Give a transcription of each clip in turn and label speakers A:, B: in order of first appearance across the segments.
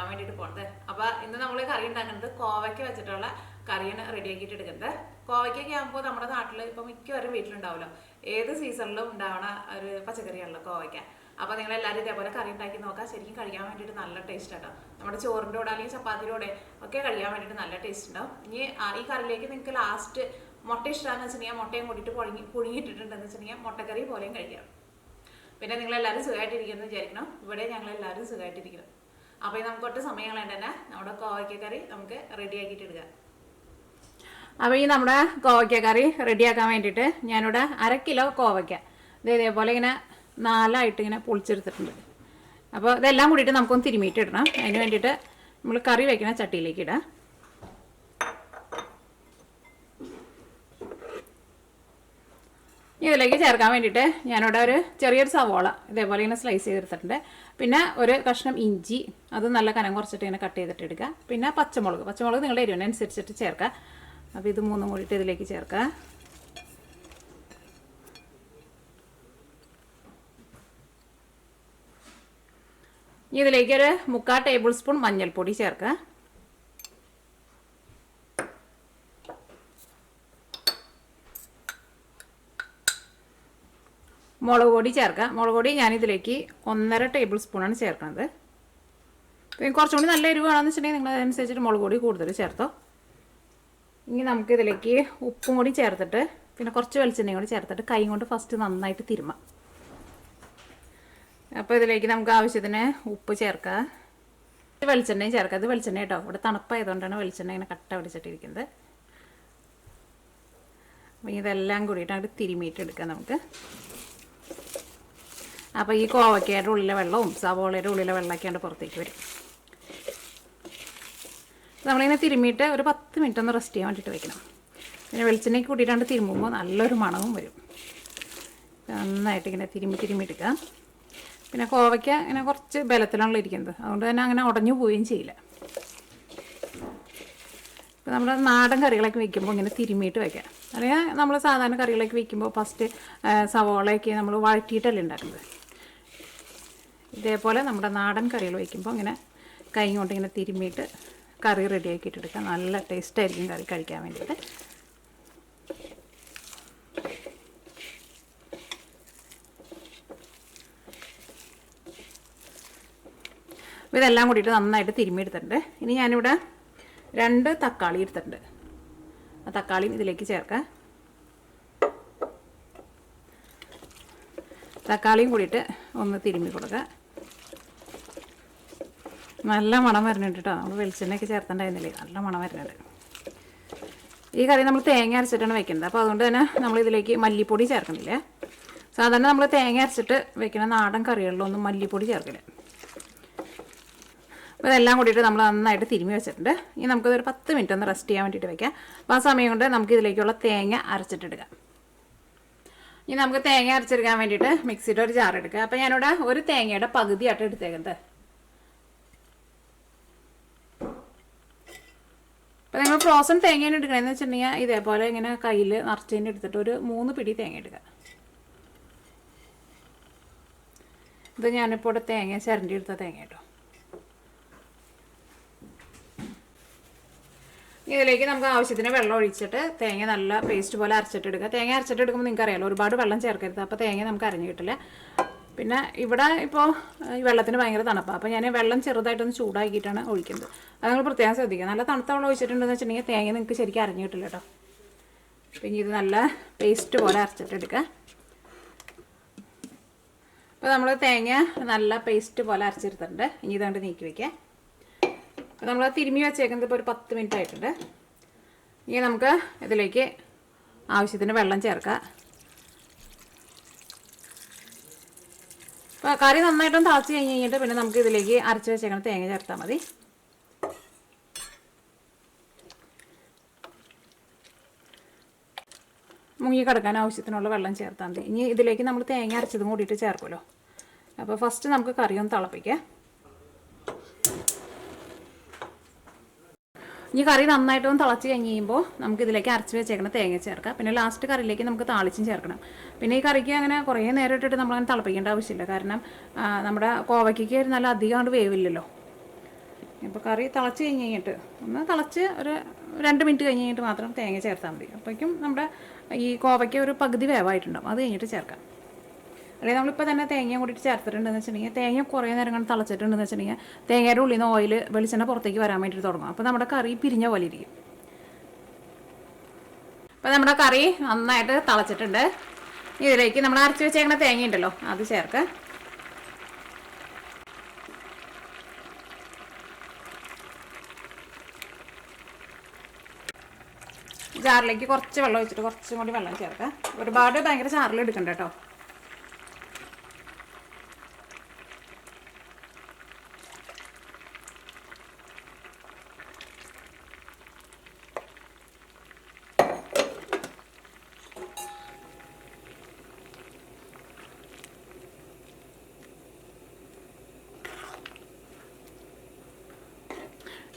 A: വേണ്ടിയിട്ട് പോകുന്നത്. അപ്പോൾ ഇന്ന് നമ്മൾ കറി ഉണ്ടാക്കുന്നത് കോവയ്ക്ക വെച്ചിട്ടുള്ള കറിയാണ് റെഡിയാക്കിയിട്ട് എടുക്കുന്നത്. കോവയ്ക്കൊക്കെ ആകുമ്പോൾ നമ്മുടെ നാട്ടിൽ ഇപ്പോൾ മിക്കവരും വീട്ടിലുണ്ടാവുമല്ലോ, ഏത് സീസണിലും ഉണ്ടാവുന്ന ഒരു പച്ചക്കറിയാണല്ലോ കോവയ്ക്ക. അപ്പോൾ നിങ്ങളെല്ലാവരും ഇതേപോലെ കറി ഉണ്ടാക്കി നോക്കാം. ശരിക്കും കഴിക്കാൻ വേണ്ടിയിട്ട് നല്ല ടേസ്റ്റ് ആട്ടോ. നമ്മുടെ ചോറിൻ്റെ കൂടെ അല്ലെങ്കിൽ ചപ്പാത്തിയുടെ കൂടെ ഒക്കെ കഴിക്കാൻ വേണ്ടിയിട്ട് നല്ല ടേസ്റ്റ് ഉണ്ടാവും. ഇനി ഈ കറിയിലേക്ക് നിങ്ങൾക്ക് ലാസ്റ്റ് മുട്ട ഇഷ്ടമാണെന്ന് വെച്ചിട്ടുണ്ടെങ്കിൽ മുട്ടയും കൂടിയിട്ട് പുഴുങ്ങിയിട്ടിട്ടുണ്ടെന്ന് വെച്ചിട്ടുണ്ടെങ്കിൽ മുട്ടക്കറി പോലെയും കഴിക്കാം. പിന്നെ നിങ്ങളെല്ലാവരും സുഖമായിട്ടിരിക്കുമെന്ന് വിചാരിക്കണം. ഇവിടെ ഞങ്ങളെല്ലാവരും സുഖമായിട്ടിരിക്കണം. അപ്പോൾ നമുക്ക് ഒട്ടും സമയം കളയണ്ട തന്നെ നമ്മുടെ കോവയ്ക്ക കറി നമുക്ക് റെഡിയാക്കിയിട്ട് എടുക്കാം. അപ്പോൾ ഈ നമ്മുടെ കോവയ്ക്ക കറി റെഡിയാക്കാൻ വേണ്ടിയിട്ട് ഞാനിവിടെ 1/2 കിലോ കോവയ്ക്ക ഇതേപോലെ ഇങ്ങനെ 4ആയിട്ട് ഇങ്ങനെ പൊളിച്ചെടുത്തിട്ടുണ്ട്. അപ്പോൾ ഇതെല്ലാം കൂടിയിട്ട് നമുക്കൊന്ന് തിരുമിയിട്ട് ഇടണം. അതിന് വേണ്ടിയിട്ട് നമ്മൾ കറി വയ്ക്കുന്ന ചട്ടിയിലേക്ക് ഇടാം. ഇതിലേക്ക് ചേർക്കാൻ വേണ്ടിയിട്ട് ഞാനിവിടെ ഒരു ചെറിയൊരു സവോള ഇതേപോലെ ഇങ്ങനെ സ്ലൈസ് ചെയ്തെടുത്തിട്ടുണ്ട്. പിന്നെ ഒരു കഷ്ണം ഇഞ്ചി, അത് നല്ല കനം കുറച്ചിട്ട് ഇങ്ങനെ കട്ട് ചെയ്തിട്ട് എടുക്കുക. പിന്നെ പച്ചമുളക് നിങ്ങളുടെ എരിവിനനുസരിച്ചിട്ട് ചേർക്കുക. അപ്പോൾ ഇത് 3 കൂടിയിട്ട് ഇതിലേക്ക് ചേർക്കുക. ഇതിലേക്ക് ഒരു 3/4 ടേബിൾ സ്പൂൺ മഞ്ഞൾപ്പൊടി ചേർക്കുക. മുളക് പൊടി ചേർക്കുക. മുളക് പൊടി ഞാനിതിലേക്ക് 1.5 ടേബിൾ സ്പൂണാണ് ചേർക്കുന്നത്. പിന്നെ കുറച്ചും കൂടി നല്ല എരിവ് വേണമെന്ന് വെച്ചിട്ടുണ്ടെങ്കിൽ നിങ്ങൾ അതനുസരിച്ചിട്ട് മുളക് പൊടി കൂടുതൽ ചേർത്തോ. ഇനി നമുക്കിതിലേക്ക് ഉപ്പും കൂടി ചേർത്തിട്ട് പിന്നെ കുറച്ച് വെളിച്ചെണ്ണയും കൂടി ചേർത്തിട്ട് കൈ കൊണ്ട് ഫസ്റ്റ് നന്നായിട്ട് തിരുമാം. അപ്പോൾ ഇതിലേക്ക് നമുക്ക് ആവശ്യത്തിന് ഉപ്പ് ചേർക്കുക. വെളിച്ചെണ്ണയും ചേർക്കുക. ഇത് വെളിച്ചെണ്ണ കേട്ടോ, ഇവിടെ തണുപ്പായതുകൊണ്ടാണ് വെളിച്ചെണ്ണ ഇങ്ങനെ കട്ട പിടിച്ചിട്ടിരിക്കുന്നത്. അപ്പോൾ ഇതെല്ലാം കൂടിയിട്ട് അങ്ങോട്ട് തിരുമിയിട്ട് എടുക്കാം നമുക്ക്. അപ്പോൾ ഈ കോവയ്ക്കയുടെ ഉള്ളിലെ വെള്ളവും സവോളയുടെ ഉള്ളിലെ വെള്ളമൊക്കെയാണ് പുറത്തേക്ക് വരും. നമ്മളിങ്ങനെ തിരുമിയിട്ട് ഒരു 10 മിനിറ്റ് ഒന്ന് റെസ്റ്റ് ചെയ്യാൻ വേണ്ടിയിട്ട് വെക്കണം. പിന്നെ വെളിച്ചെണ്ണയ്ക്ക് കൂട്ടിയിട്ടാണ്ട് തിരുമ്പുമ്പോൾ നല്ലൊരു മണവും വരും. നന്നായിട്ട് ഇങ്ങനെ തിരുമ്മിയെടുക്കുക. പിന്നെ കോവയ്ക്ക ഇങ്ങനെ കുറച്ച് ബലത്തിലാണല്ലോ ഇരിക്കുന്നത്, അതുകൊണ്ട് തന്നെ അങ്ങനെ ഉടഞ്ഞു പോവുകയും ചെയ്യില്ല. ഇപ്പോൾ നമ്മൾ നാടൻ കറികളൊക്കെ വയ്ക്കുമ്പോൾ ഇങ്ങനെ തിരുമിയിട്ട് വയ്ക്കാം. അല്ലെങ്കിൽ നമ്മൾ സാധാരണ കറികളൊക്കെ വയ്ക്കുമ്പോൾ ഫസ്റ്റ് സവോളയൊക്കെ നമ്മൾ വഴറ്റിയിട്ടല്ലേ ഉണ്ടാക്കുന്നത്. ഇതേപോലെ നമ്മുടെ നാടൻ കറികൾ വയ്ക്കുമ്പോൾ ഇങ്ങനെ കൈ കൊണ്ട് ഇങ്ങനെ തിരുമിയിട്ട് കറി റെഡിയാക്കിയിട്ട് എടുക്കാം. നല്ല ടേസ്റ്റായിരിക്കും കറി കഴിക്കാൻ വേണ്ടിയിട്ട്. ഇതെല്ലാം കൂടിയിട്ട് നന്നായിട്ട് തിരുമ്മിയെടുത്തിട്ടുണ്ട്. ഇനി ഞാനിവിടെ 2 തക്കാളി എടുത്തിട്ടുണ്ട്. ആ തക്കാളിയും ഇതിലേക്ക് ചേർക്കാം. തക്കാളിയും കൂടിയിട്ട് ഒന്ന് തിരുമ്മി കൊടുക്കുക. നല്ല മണം വരുന്നുണ്ട് കേട്ടോ. നമ്മൾ വെളിച്ചെണ്ണയൊക്കെ ചേർത്തിട്ടുണ്ടായിരുന്നില്ലേ, നല്ല മണം വരുന്നുണ്ട്. ഈ കറി നമ്മൾ തേങ്ങ അരച്ചിട്ടാണ് വെക്കുന്നത്. അപ്പോൾ അതുകൊണ്ട് തന്നെ നമ്മളിതിലേക്ക് മല്ലിപ്പൊടി ചേർക്കണില്ല. സാധാരണ നമ്മൾ തേങ്ങ അരച്ചിട്ട് വെക്കുന്ന നാടൻ കറികളിലൊന്നും മല്ലിപ്പൊടി ചേർക്കില്ല. അപ്പോൾ ഇതെല്ലാം കൂടിയിട്ട് നമ്മൾ നന്നായിട്ട് തിരുമ്മി വെച്ചിട്ടുണ്ട്. ഇനി നമുക്കിതൊരു 10 മിനിറ്റ് ഒന്ന് റെസ്റ്റ് ചെയ്യാൻ വേണ്ടിയിട്ട് വെക്കാം. അപ്പോൾ ആ സമയം കൊണ്ട് നമുക്ക് ഇതിലേക്കുള്ള തേങ്ങ അരച്ചിട്ടെടുക്കാം. ഇനി നമുക്ക് തേങ്ങ അരച്ചെടുക്കാൻ വേണ്ടിയിട്ട് മിക്സിയുടെ ഒരു ജാർ എടുക്കുക. അപ്പോൾ ഞാനിവിടെ ഒരു തേങ്ങയുടെ പകുതിയായിട്ട് എടുത്തേക്കുന്നത്. അപ്പോൾ നിങ്ങൾ ഫ്രോസൺ തേങ്ങയാണ് എടുക്കണമെന്ന് വെച്ചിട്ടുണ്ടെങ്കിൽ ഇതേപോലെ ഇങ്ങനെ കയ്യിൽ നിറച്ചതിന് എടുത്തിട്ട് ഒരു 3 പിടി തേങ്ങ എടുക്കുക. ഇത് ഞാനിപ്പോൾ ഇവിടെ തേങ്ങ ചിരണ്ടി എടുത്ത തേങ്ങ കേട്ടോ. ഇതിലേക്ക് നമുക്ക് ആവശ്യത്തിന് വെള്ളം ഒഴിച്ചിട്ട് തേങ്ങ നല്ല പേസ്റ്റ് പോലെ അരച്ചിട്ടെടുക്കുക. തേങ്ങ അരച്ചിട്ടെടുക്കുമ്പോൾ നിങ്ങൾക്ക് അറിയാമല്ലോ, ഒരുപാട് വെള്ളം ചേർക്കരുത്. അപ്പോൾ തേങ്ങ നമുക്ക് അരഞ്ഞു കിട്ടില്ല. പിന്നെ ഇവിടെ ഇപ്പോൾ ഈ വെള്ളത്തിന് ഭയങ്കര തണുപ്പാണ്. അപ്പോൾ ഞാൻ വെള്ളം ചെറുതായിട്ടൊന്ന് ചൂടാക്കിയിട്ടാണ് ഒഴിക്കുന്നത്. അത് നിങ്ങൾ പ്രത്യേകം ശ്രദ്ധിക്കുക. നല്ല തണുത്ത വെള്ളം ഒഴിച്ചിട്ടുണ്ടെന്ന് വെച്ചിട്ടുണ്ടെങ്കിൽ തേങ്ങ നിങ്ങൾക്ക് ശരിക്കും അരഞ്ഞു കിട്ടില്ല കേട്ടോ. പിന്നെ ഇത് നല്ല പേസ്റ്റ് പോലെ അരച്ചിട്ടെടുക്കുക. അപ്പോൾ നമ്മൾ തേങ്ങ നല്ല പേസ്റ്റ് പോലെ അരച്ചെടുത്തിട്ടുണ്ട്. ഇനി ഇതുകൊണ്ട് നീക്കി വയ്ക്കുക. അപ്പോൾ നമ്മൾ തിരുമ്മി വെച്ചേക്കുന്നത് ഇപ്പോൾ ഒരു 10 മിനിറ്റ് ആയിട്ടുണ്ട്. ഇനി നമുക്ക് ഇതിലേക്ക് ആവശ്യത്തിന് വെള്ളം ചേർക്കാം. അപ്പോൾ കറി നന്നായിട്ടൊന്ന് തിളച്ച് കഴിഞ്ഞിട്ട് പിന്നെ നമുക്ക് ഇതിലേക്ക് അരച്ച് വെച്ചേക്കണം തേങ്ങ ചേർത്താൽ മതി. മുങ്ങി കിടക്കാൻ ആവശ്യത്തിനുള്ള വെള്ളം ചേർത്താൽ മതി. ഇനി ഇതിലേക്ക് നമ്മൾ തേങ്ങ അരച്ചതും കൂടിയിട്ട് ചേർക്കുമല്ലോ. അപ്പോൾ ഫസ്റ്റ് നമുക്ക് കറി ഒന്ന് തിളപ്പിക്കാം. ഈ കറി നന്നായിട്ടൊന്ന് തിളച്ച് കഴിയുമ്പോൾ നമുക്ക് ഇതിലേക്ക് അരച്ച് വെച്ചേക്കണം തേങ്ങ ചേർക്കാം. പിന്നെ ലാസ്റ്റ് കറിയിലേക്ക് നമുക്ക് താളിച്ചും ചേർക്കണം. പിന്നെ ഈ കറിക്ക് അങ്ങനെ കുറേ നേരം ഇട്ടിട്ട് നമ്മളങ്ങനെ തിളപ്പിക്കേണ്ട ആവശ്യമില്ല. കാരണം നമ്മുടെ കോവയ്ക്ക് നല്ല അധികം കൊണ്ട് വേവില്ലല്ലോ. ഇപ്പോൾ കറി തിളച്ച് കഴിഞ്ഞിട്ട് ഒന്ന് തിളച്ച് ഒരു 2 മിനിറ്റ് കഴിഞ്ഞിട്ട് മാത്രം തേങ്ങ ചേർത്താൽ മതി. അപ്പോഴേക്കും നമ്മുടെ ഈ കോവയ്ക്ക് ഒരു പകുതി വേവായിട്ടുണ്ടാവും. അത് കഴിഞ്ഞിട്ട് ചേർക്കാം. അല്ലെങ്കിൽ നമ്മളിപ്പോൾ തന്നെ തേങ്ങ കൂടിയിട്ട് ചേർത്തിട്ടുണ്ടെന്ന് വെച്ചിട്ടുണ്ടെങ്കിൽ തേങ്ങ കുറേ നേരം കണ്ട് തിളച്ചിട്ടുണ്ടെന്ന് വെച്ചിട്ടുണ്ടെങ്കിൽ തേങ്ങയുടെ ഉള്ളിൽ നിന്ന് ഓയിൽ വെളിച്ചെണ്ണ പുറത്തേക്ക് വരാൻ വേണ്ടിയിട്ട് തുടങ്ങും. അപ്പോൾ നമ്മുടെ കറി പിരിഞ്ഞ പോലെ ഇരിക്കും. അപ്പോൾ നമ്മുടെ കറി നന്നായിട്ട് തിളച്ചിട്ടുണ്ട്. ഇതിലേക്ക് നമ്മൾ അരച്ച് വെച്ചേക്കുന്ന തേങ്ങ ഉണ്ടല്ലോ അത് ചേർക്കുക. ജാറിലേക്ക് കുറച്ച് വെള്ളം ഒഴിച്ചിട്ട് കുറച്ചും കൂടി വെള്ളം ചേർക്കുക. ഒരുപാട് ഭയങ്കര ചാറിൽ എടുക്കണ്ട കേട്ടോ.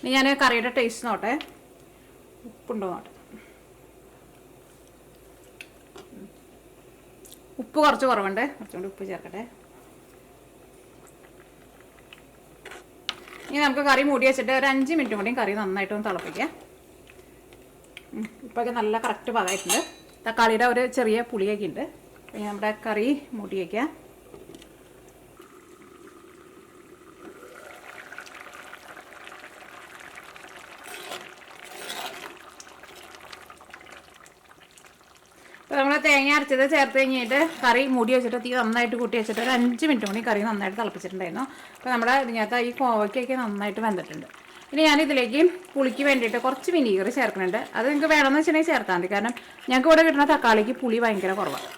A: ഇനി ഞാൻ കറിയുടെ ടേസ്റ്റ് നോട്ടെ, ഉപ്പുണ്ടോ നോട്ടെ. ഉപ്പ് കുറച്ച് കുറവുണ്ട്, കുറച്ചുകൂടി ഉപ്പ് ചേർക്കട്ടെ. ഇനി നമുക്ക് കറി മൂടി വെച്ചിട്ട് ഒരു 5 മിനിറ്റ് കൂടി കറി നന്നായിട്ടൊന്ന് തിളപ്പിക്കാം. ഇപ്പൊക്കെ നല്ല കറക്റ്റ് പാകമായിട്ടുണ്ട്. തക്കാളിയുടെ ഒരു ചെറിയ പുളിയൊക്കെ ഉണ്ട്. പിന്നെ നമ്മുടെ കറി മൂടി വയ്ക്കാം. അപ്പോൾ നമ്മൾ തേങ്ങ അരച്ചത് ചേർത്ത് കഴിഞ്ഞിട്ട് കറി മൂടി വെച്ചിട്ട് തീ നന്നായിട്ട് കൂട്ടി വെച്ചിട്ട് ഒരു 5 മിനിറ്റ് കൂടി കറി നന്നായിട്ട് തിളപ്പിച്ചിട്ടുണ്ടായിരുന്നു. അപ്പോൾ നമ്മുടെ ഇതിനകത്ത് ഈ കോവയ്ക്കൊക്കെ നന്നായിട്ട് വെന്തിട്ടുണ്ട്. ഇനി ഞാനിതിലേക്ക് പുളിക്ക് വേണ്ടിയിട്ട് കുറച്ച് വിനീഗർ ചേർക്കുന്നുണ്ട്. അത് നിങ്ങൾക്ക് വേണമെന്ന് വെച്ചിട്ടുണ്ടെങ്കിൽ ചേർത്താൽ മതി. കാരണം ഞങ്ങൾക്ക് ഇവിടെ കിട്ടുന്ന തക്കാളിക്ക് പുളി ഭയങ്കര കുറവാണ്.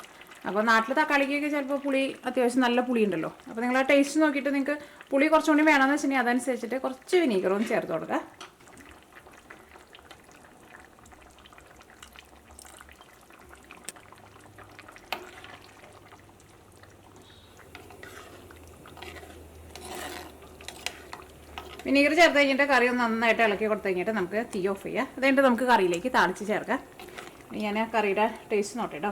A: അപ്പോൾ നാട്ടിൽ തക്കാളിക്കൊക്കെ ചിലപ്പോൾ പുളി അത്യാവശ്യം നല്ല പുളി ഉണ്ടല്ലോ. അപ്പോൾ നിങ്ങൾ ആ ടേസ്റ്റ് നോക്കിയിട്ട് നിങ്ങൾക്ക് പുളി കുറച്ചുകൂടി വേണമെന്ന് വെച്ചിട്ടുണ്ടെങ്കിൽ അതനുസരിച്ചിട്ട് കുറച്ച് വിനീഗറും ചേർത്ത് കൊടുക്കുക. വിനീഗർ ചേർത്ത് കഴിഞ്ഞിട്ട് കറി ഒന്ന് നന്നായിട്ട് ഇളക്കി കൊടുത്തു കഴിഞ്ഞിട്ട് നമുക്ക് തീ ഓഫ് ചെയ്യാം. അത് കഴിഞ്ഞിട്ട് നമുക്ക് കറിയിലേക്ക് താളിച്ച് ചേർക്കാം. ഞാൻ കറിയുടെ ടേസ്റ്റ് നോട്ടോ.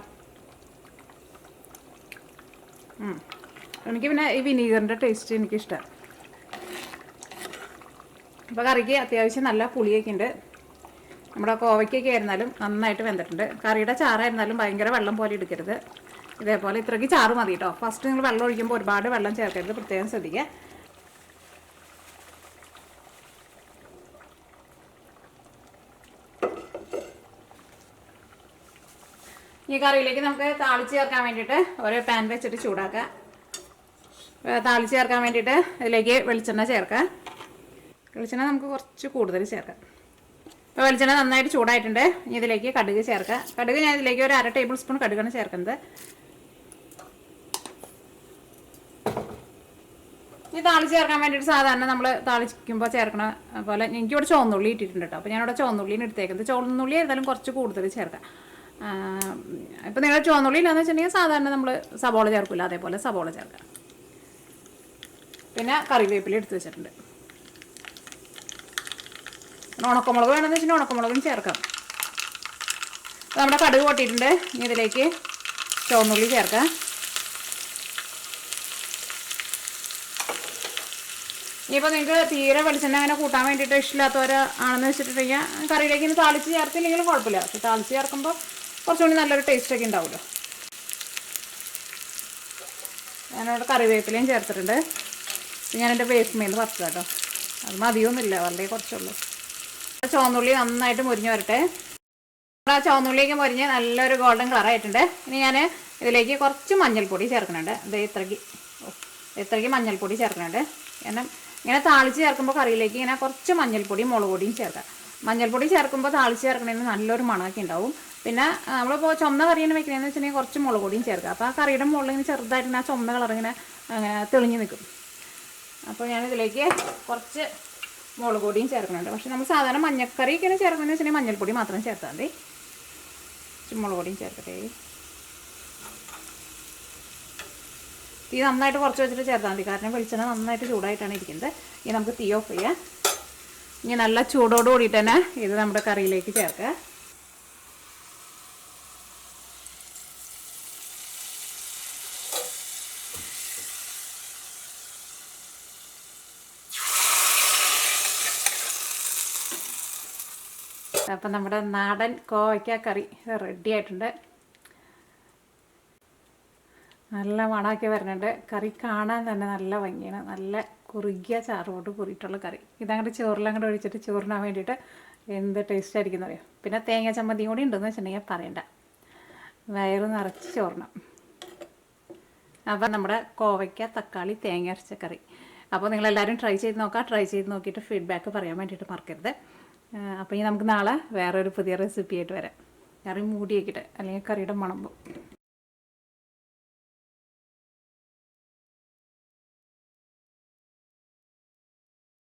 A: എനിക്ക് പിന്നെ ഈ വിനീഗറിൻ്റെ ടേസ്റ്റ് എനിക്കിഷ്ടമാണ്. അപ്പോൾ കറിക്ക് അത്യാവശ്യം നല്ല പുളിയൊക്കെ ഉണ്ട്. നമ്മുടെ കോവയ്ക്കൊക്കെ ആയിരുന്നാലും നന്നായിട്ട് വെന്തിട്ടുണ്ട്. കറിയുടെ ചാറായിരുന്നാലും ഭയങ്കര വെള്ളം പോലെ എടുക്കരുത്. ഇതേപോലെ ഇത്രയ്ക്ക് ചാറ് മതി കേട്ടോ. ഫസ്റ്റ് നിങ്ങൾ വെള്ളം ഒഴിക്കുമ്പോൾ ഒരുപാട് വെള്ളം ചേർക്കരുത്, പ്രത്യേകം ശ്രദ്ധിക്കുക. ഈ കറിയിലേക്ക് നമുക്ക് താളിച്ച് ചേർക്കാൻ വേണ്ടിയിട്ട് ഒരു പാൻ വെച്ചിട്ട് ചൂടാക്കുക. താളിച്ച് ചേർക്കാൻ വേണ്ടിയിട്ട് ഇതിലേക്ക് വെളിച്ചെണ്ണ ചേർക്കുക. വെളിച്ചെണ്ണ നമുക്ക് കുറച്ച് കൂടുതൽ ചേർക്കാം. അപ്പോൾ വെളിച്ചെണ്ണ നന്നായിട്ട് ചൂടായിട്ടുണ്ട്. ഇനി ഇതിലേക്ക് കടുക് ചേർക്കുക. കടുക് ഞാൻ ഇതിലേക്ക് ഒരു 1/2 ടേബിൾ സ്പൂൺ കടുകാണ് ചേർക്കുന്നത്. ഈ താളിച്ച് ചേർക്കാൻ വേണ്ടിയിട്ട് സാധാരണ നമ്മൾ താളിക്കുമ്പോൾ ചേർക്കണ പോലെ എനിക്കിവിടെ ചുവന്നുള്ളി ഇട്ടിട്ടുണ്ട് കേട്ടോ. അപ്പോൾ ഞാനിവിടെ ചുവന്നുള്ളിന് എടുത്തേക്കുന്നത്. ചുവന്നുള്ളി ഏതായാലും കുറച്ച് കൂടുതൽ ചേർക്കാം. ഇപ്പം നിങ്ങൾ ചുവന്നുള്ളി ഇല്ലാന്ന് വെച്ചിട്ടുണ്ടെങ്കിൽ സാധാരണ നമ്മൾ സബോള ചേർക്കില്ല, അതേപോലെ സബോള ചേർക്കാം. പിന്നെ കറിവേപ്പില എടുത്ത് വെച്ചിട്ടുണ്ട്. ഉണക്കമുളക് വേണമെന്ന് വെച്ചിട്ടുണ്ടെങ്കിൽ ഉണക്കമുളകും ചേർക്കാം. അപ്പോൾ നമ്മുടെ കടുക് പൊട്ടിയിട്ടുണ്ട്. ഇനി ഇതിലേക്ക് ചുവന്നുള്ളി ചേർക്കാം. ഇനിയിപ്പോൾ നിങ്ങൾക്ക് തീരെ വെളിച്ചെണ്ണ അങ്ങനെ കൂട്ടാൻ വേണ്ടിയിട്ട് ഇഷ്ടമില്ലാത്തവരാണെന്ന് വെച്ചിട്ടുണ്ടെങ്കിൽ കറിയിലേക്ക് ഇനി താളിച്ച് ചേർത്തില്ലെങ്കിലും കുഴപ്പമില്ല. പക്ഷെ താളിച്ച് ചേർക്കുമ്പോൾ കുറച്ചുകൂടി നല്ലൊരു ടേസ്റ്റൊക്കെ ഉണ്ടാവുമല്ലോ. ഞാനിവിടെ കറിവേപ്പിലയും ചേർത്തിട്ടുണ്ട്. ഞാൻ എൻ്റെ വേസ്റ്റ് മീൻ പറിച്ചത് കേട്ടോ. അത് മതിയൊന്നുമില്ല, വളരെ കുറച്ചുള്ളൂ. ചുവന്നുള്ളി നന്നായിട്ട് മുരിഞ്ഞ് വരട്ടെ. ആ ചുവന്നുള്ളിയൊക്കെ മുരിഞ്ഞ് നല്ലൊരു ഗോൾഡൻ കളറായിട്ടുണ്ട്. ഇനി ഞാൻ ഇതിലേക്ക് കുറച്ച് മഞ്ഞൾപ്പൊടി ചേർക്കുന്നുണ്ട്. ഇത്രയ്ക്ക് മഞ്ഞൾപ്പൊടി ചേർക്കുന്നുണ്ട്. കാരണം ഇങ്ങനെ താളിച്ച് ചേർക്കുമ്പോൾ കറിയിലേക്ക് ഇങ്ങനെ കുറച്ച് മഞ്ഞൾപ്പൊടിയും മുളക് പൊടിയും ചേർക്കാം. മഞ്ഞൾപ്പൊടി ചേർക്കുമ്പോൾ താളിച്ച് ചേർക്കണതിന് നല്ലൊരു മണമൊക്കെ ഉണ്ടാവും. പിന്നെ നമ്മളിപ്പോൾ ചുമന്ന കറിയാണ് വെക്കണമെന്ന് വെച്ചിട്ടുണ്ടെങ്കിൽ കുറച്ച് മുളക് പൊടിയും ചേർക്കാം. അപ്പോൾ ആ കറിയുടെ മുകളിൽ ഇങ്ങനെ ചെറുതായിട്ട് ആ ചുമന്ന കളർ ഇങ്ങനെ തെളിഞ്ഞ് നിൽക്കും. അപ്പോൾ ഞാനിതിലേക്ക് കുറച്ച് മുളക് പൊടിയും ചേർക്കുന്നുണ്ട്. പക്ഷേ നമ്മൾ സാധാരണ മഞ്ഞക്കറിയൊക്കെയാണ് ചേർക്കുന്നതെന്ന് വെച്ചിട്ടുണ്ടെങ്കിൽ മഞ്ഞൾപ്പൊടി മാത്രം ചേർത്താൽ മതി. മുളക് പൊടിയും ചേർക്കട്ടെ. തീ നന്നായിട്ട് കുറച്ച് വെച്ചിട്ട് ചേർത്താൽ മതി. കാരണം വെളിച്ചെണ്ണ നന്നായിട്ട് ചൂടായിട്ടാണ് ഇരിക്കുന്നത്. ഇനി നമുക്ക് തീ ഓഫ് ചെയ്യാം. ഇനി നല്ല ചൂടോട് കൂടിയിട്ട് തന്നെ ഇത് നമ്മുടെ കറിയിലേക്ക് ചേർക്കുക. അപ്പം നമ്മുടെ നാടൻ കോവയ്ക്ക കറി റെഡി ആയിട്ടുണ്ട്. നല്ല മണമൊക്കെ വരുന്നുണ്ട്. കറി കാണാൻ തന്നെ നല്ല ഭംഗിയാണ്. നല്ല കുറുകിയ ചാറോട് കൂറിയിട്ടുള്ള കറി. ഇതങ്ങോട്ട് ചോറിലങ്ങോട്ട് ഒഴിച്ചിട്ട് ചോറിനാൻ വേണ്ടിയിട്ട് എന്ത് ടേസ്റ്റ് ആയിരിക്കും എന്നറിയാം. പിന്നെ തേങ്ങ ചമ്മന്തിയും കൂടി ഉണ്ടെന്ന് വെച്ചിട്ടുണ്ടെങ്കിൽ പറയണ്ട, വയറ് നിറച്ച് ചോറിനാം. അപ്പം നമ്മുടെ കോവയ്ക്ക തക്കാളി തേങ്ങ അരച്ച കറി. അപ്പോൾ നിങ്ങളെല്ലാവരും ട്രൈ ചെയ്ത് നോക്കാം. ട്രൈ ചെയ്ത് നോക്കിയിട്ട് ഫീഡ്ബാക്ക് പറയാൻ വേണ്ടിയിട്ട് മറക്കരുത്. അപ്പോൾ ഇനി നമുക്ക് നാളെ വേറൊരു പുതിയ റെസിപ്പി ആയിട്ട് വരാം. കറി മൂടി വയ്ക്കട്ടെ, അല്ലെങ്കിൽ കറിയുടെ മണം പോകും.